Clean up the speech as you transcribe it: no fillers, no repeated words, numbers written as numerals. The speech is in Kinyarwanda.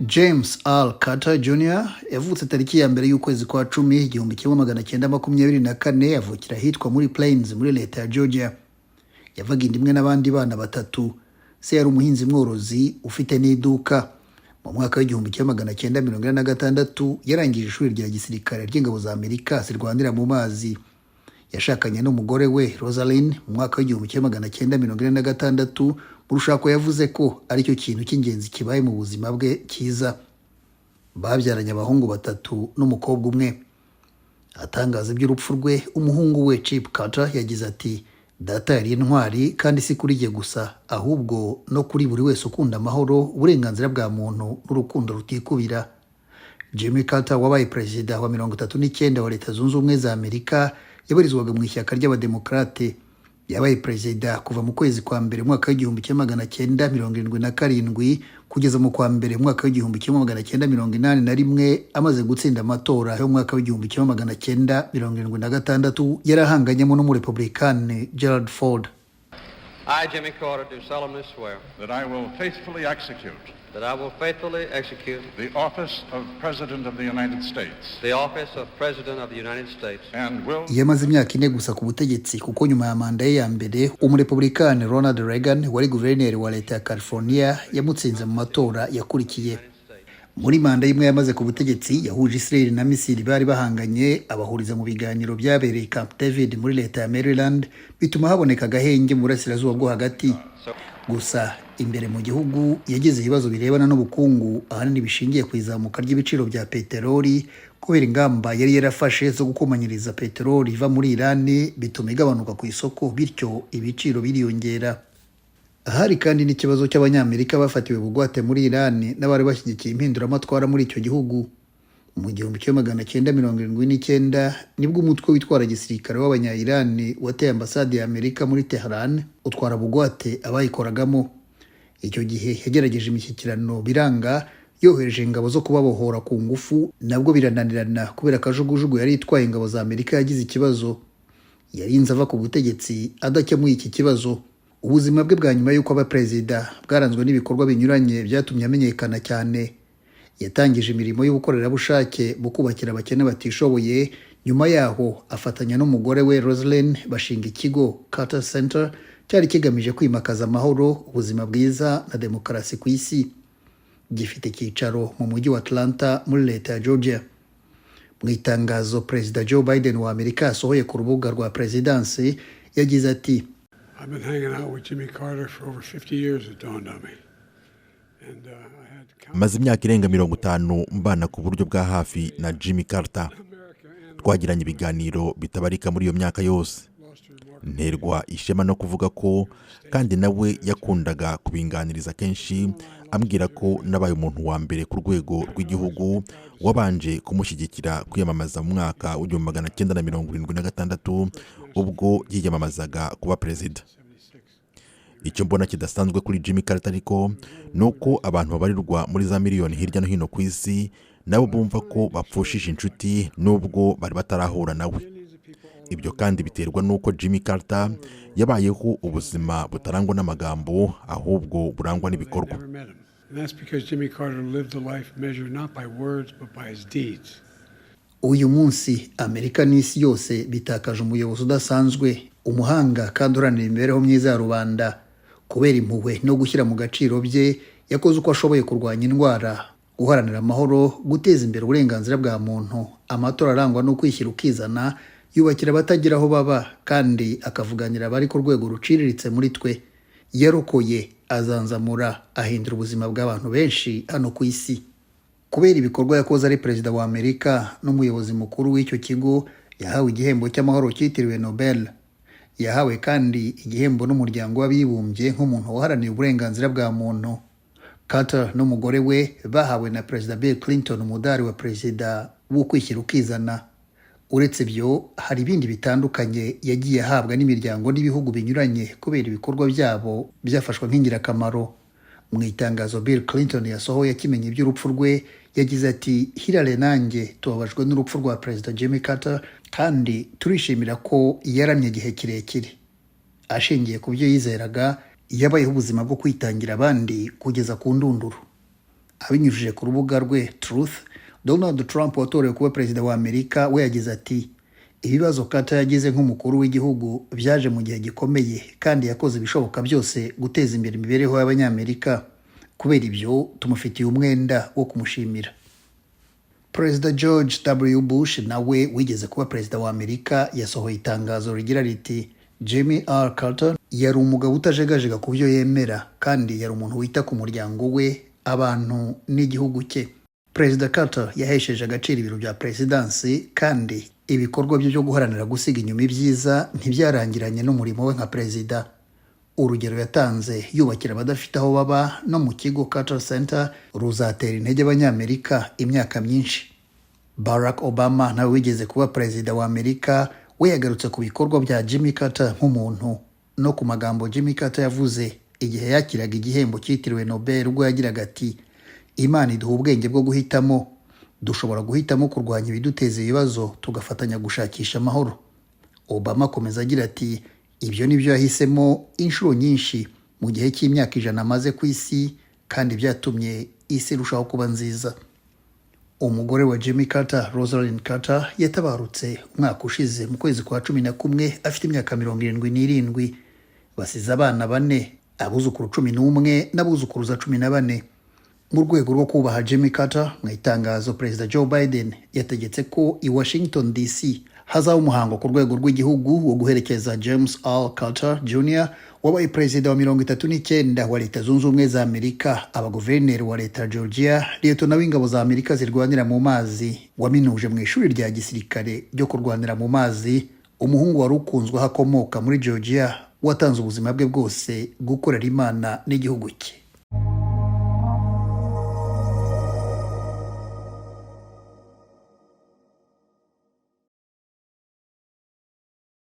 James R. Carter Jr. yavutse tariki ya mbere y'ukwezi kwa 10 1924 avukira ahitwa muri Plains muri leta ya Georgia. Yavaga indimwe n'abandi bana batatu. Se yari umuhinzi mworozi ufite n'iduka. Mu mwaka w'1946 yarangije ishuri rya gisirikare ry'ingabo za Amerika zirwanira mu mazi. Yashakanye n'umugore we Rosalind mu mwaka w'1946. Mu rushako yavuze ko ari cyo kintu cy'ingenzi kibaye mu buzima bwe cyiza. Babyaranye abahungu batatu n'umukobwa umwe. Atangaza iby'urupfu rwe, umuhungu we Chip Carter yagize ati, "Data yari intwari kandi si kuri jye gusa, ahubwo no kuri buri wese ukunda amahoro, uburenganzira bwa muntu n'urukundo rutikubira." Jimmy Carter wabaye perezida wa 39 wa Leta Zunze Ubumwe za Amerika yabarizwaga mu ishyaka ry'abademokrate. Yabaye perezida kuva mu kwezi kwa mbere mwaka w'1977 kugeza mu kwa mbere mwaka w'1981 amaze gutsinda amatora yo mwaka w'1976 yarahanganyemo n'umurepublikani Gerald Ford. I, Jimmy Carter, do solemnly swear that I will faithfully execute the office of President of the United States and will Yamaze imyaka 4 gusa ku butegetsi kuko nyuma ya manda ye ya mbere umurepublikani Ronald Reagan wari guverineri wa leta ya California yamutsinze mu matora yakurikiye. Muri manda imwe yamaze ku butegetsi yahuje Israel na Misiri bari bahanganye, abahuriza mu biganiro byabereye Camp David muri leta ya Maryland, bituma haboneka agahenge mu burasirazuba bwo hagati. Gusa imbere mu gihugu yagize ibibazo birebana n'ubukungu ahanini bishingiye ku izamuka ry'ibiciro bya peteroli kubera ingamba yari yarafashe zo gukomanyiriza peteroli iva muri Iran, bituma igabanuka ku isoko, bityo ibiciro biriyongera. Hari kandi n'ikibazo cy'abanyamerika bafatiwe bugwate muri Iran n'abari bashyigikiye impinduramatwara muri icyo gihugu. Mu 1979 nibwo umutwe witwara gisirikare w'abanya-Iran wateye ambasade ya Amerika muri Tehran utwara bugwate abayikoragamo. Icyo gihe yagerageje imishyikirano biranga, yohereje ingabo zo kubabohora ku ngufu, nabwo birananirana kubera kajugujugu yari itwaye ingabo za Amerika yagize ikibazo. Yarinze ava ku butegetsi adakemuye iki kibazo. Ubuzima bwe bwa nyuma y'uko aba perezida bwaranzwe n'ibikorwa binyuranye byatumye amenyekana cyane. Yatangije imirimo y'ubukorerabushake mu kubakira abakene batishoboye. Nyuma yaho afatanya n'umugore we Rosalind bashinga ikigo Carter Center cyari kigamije kwimakaza amahoro, ubuzima bwiza na demokarasi ku isi. Gifite icyicaro mu mujyi wa Atlanta muri leta ya Georgia. Mu itangazo Perezida Joe Biden wa Amerika yasohoye ku rubuga rwa presidancy yagize ati, "I've been hanging out with Jimmy Carter for over 50 years, it dawned on me. Maze imyaka irenga 50 mbana ku buryo bwa hafi na Jimmy Carter. Twagiranye ibiganiro bitabarika muri iyo myaka yose. Nterwa ishema no kuvuga ko kandi nawe yakundaga kubinganiriza kenshi, ambwira ko nabaye umuntu wa mbere ku rwego rw'igihugu wabanje kumushyigikira kwiyamamaza mu mwaka w'1976 ubwo yiyamamazaga kuba perezida." Icyo mbona kidasanzwe kuri Jimmy Carter ariko nuko abantu babarirwa muri za miliyoni hirya no hino ku isi nabo bumva ko bapfushije inshuti nubwo bari batarahura nawe. Ibyo kandi biterwa nuko Jimmy Carter yabayeho ubuzima butarangwa n'amagambo ahubwo burangwa n'ibikorwa. Uyu munsi Amerika n'isi yose bitakaje umuyobozi udasanzwe, umuhanga kandi uranira imibereho myiza ya rubanda. Kubera impuhwe no gushyira mu gaciro bye, yakoze uko ashoboye kurwanya indwara, guharanira amahoro, guteza imbere uburenganzira bwa muntu, amatora arangwa no kwishyira ukizana, yubakira abatagira aho baba kandi akavuganira abari ku rwego ruciriritse muri twe. Yarokoye, azanzamura, ahindura ubuzima bw'abantu benshi hano ku isi. Kubera ibikorwa yakoze ari perezida wa Amerika n'umuyobozi mukuru w'icyo kigo, yahawe igihembo cy'amahoro cyitiriwe Nobel. Yahawe kandi igihembo n'umuryango w'abibumbye nk'umuntu waharaniye uburenganzira bwa muntu. Carter n'umugore we bahawe na Perezida Bill Clinton umudari wa perezida wo kwishyira ukizana. Uretse byo, hari ibindi bitandukanye yagiye ahabwa n'imiryango n'ibihugu binyuranye kubera ibikorwa byabo byafashwe nk'ingirakamaro. Mu itangazo Bill Clinton yasohoye akimenye iby'urupfu rwe yagize ati, "Hillary nanjye tubabajwe n'urupfu rwa Perezida Jimmy Carter kandi turishimira ko yaramye igihe kirekire. Ashingiye ku byo yizeraga, yabayeho ubuzima bwo kwitangira abandi kugeza ku ndunduro." Abinyujije ku rubuga rwe Truth, Donald Trump watorewe kuba perezida wa Amerika we yagize ati ibibazo Carter yagize nk'umukuru w'igihugu byaje mu gihe gikomeye kandi yakoze ibishoboka byose guteza imbere imibereho y'Abanyamerika. Kubera ibyo tumufitiye umwenda wo kumushimira. Perezida George W. Bush nawe wigeze kuba perezida wa Amerika yasohoye itangazo rigira riti Jimmy R. Carter yari umugabo utajegajega ku byo yemera kandi yari umuntu wita ku muryango we, abantu n'igihugu cye. Perezida Carter yahesheje agaciro ibiro bya presidansi kandi ibikorwa bye byo guharanira gusiga inyuma ibyiza ntibyarangiranye n'umurimo we nka perezida. Urugero yatanze yubakira abadafite aho baba no mu kigo Carter Center ruzatera intege Abanyamerika imyaka myinshi. Barack Obama nawe wigeze kuba perezida wa Amerika we yagarutse ku bikorwa bya Jimmy Carter nk'umuntu no ku magambo Jimmy Carter yavuze igihe yakiraga igihembo cyitiriwe Nobel ubwo yagiraga ati Imana iduha ubwenge bwo guhitamo, dushobora guhitamo kurwanya ibiduteza ibibazo tugafatanya gushakisha amahoro. Obama akomeza agira ati ibyo nibyo yahisemo inshuro nyinshi mu gihe cy'imyaka 100 amaze ku isi kandi byatumye isi irushaho kuba nziza. Umugore wa Jimmy Carter, Rosalind Carter, yatabarutse umwaka ushize mu kwezi kwa 11 afite imyaka 77. Basize abana 4, abuzukuru 11 n'abuzukuruza 14. Mu rwego rwo kubaha Jimmy Carter, mu itangazo Perezida Joe Biden yategetse ko i Washington DC hazaba umuhango ku rwego rw'igihugu wo guherekeza James R. Carter Jr. wabaye perezida wa 39 wa Leta Zunze Ubumwe za Amerika, abaguverineri wa Leta Georgia, liyetona w'ingabo za Amerika zirwanira mu mazi, waminuje mu ishuri rya gisirikare ryo kurwanira mu mazi, umuhungu wari ukunzwe hakomoka muri Georgia watanze ubuzima bwe bwose gukorera Imana n'igihugu cye.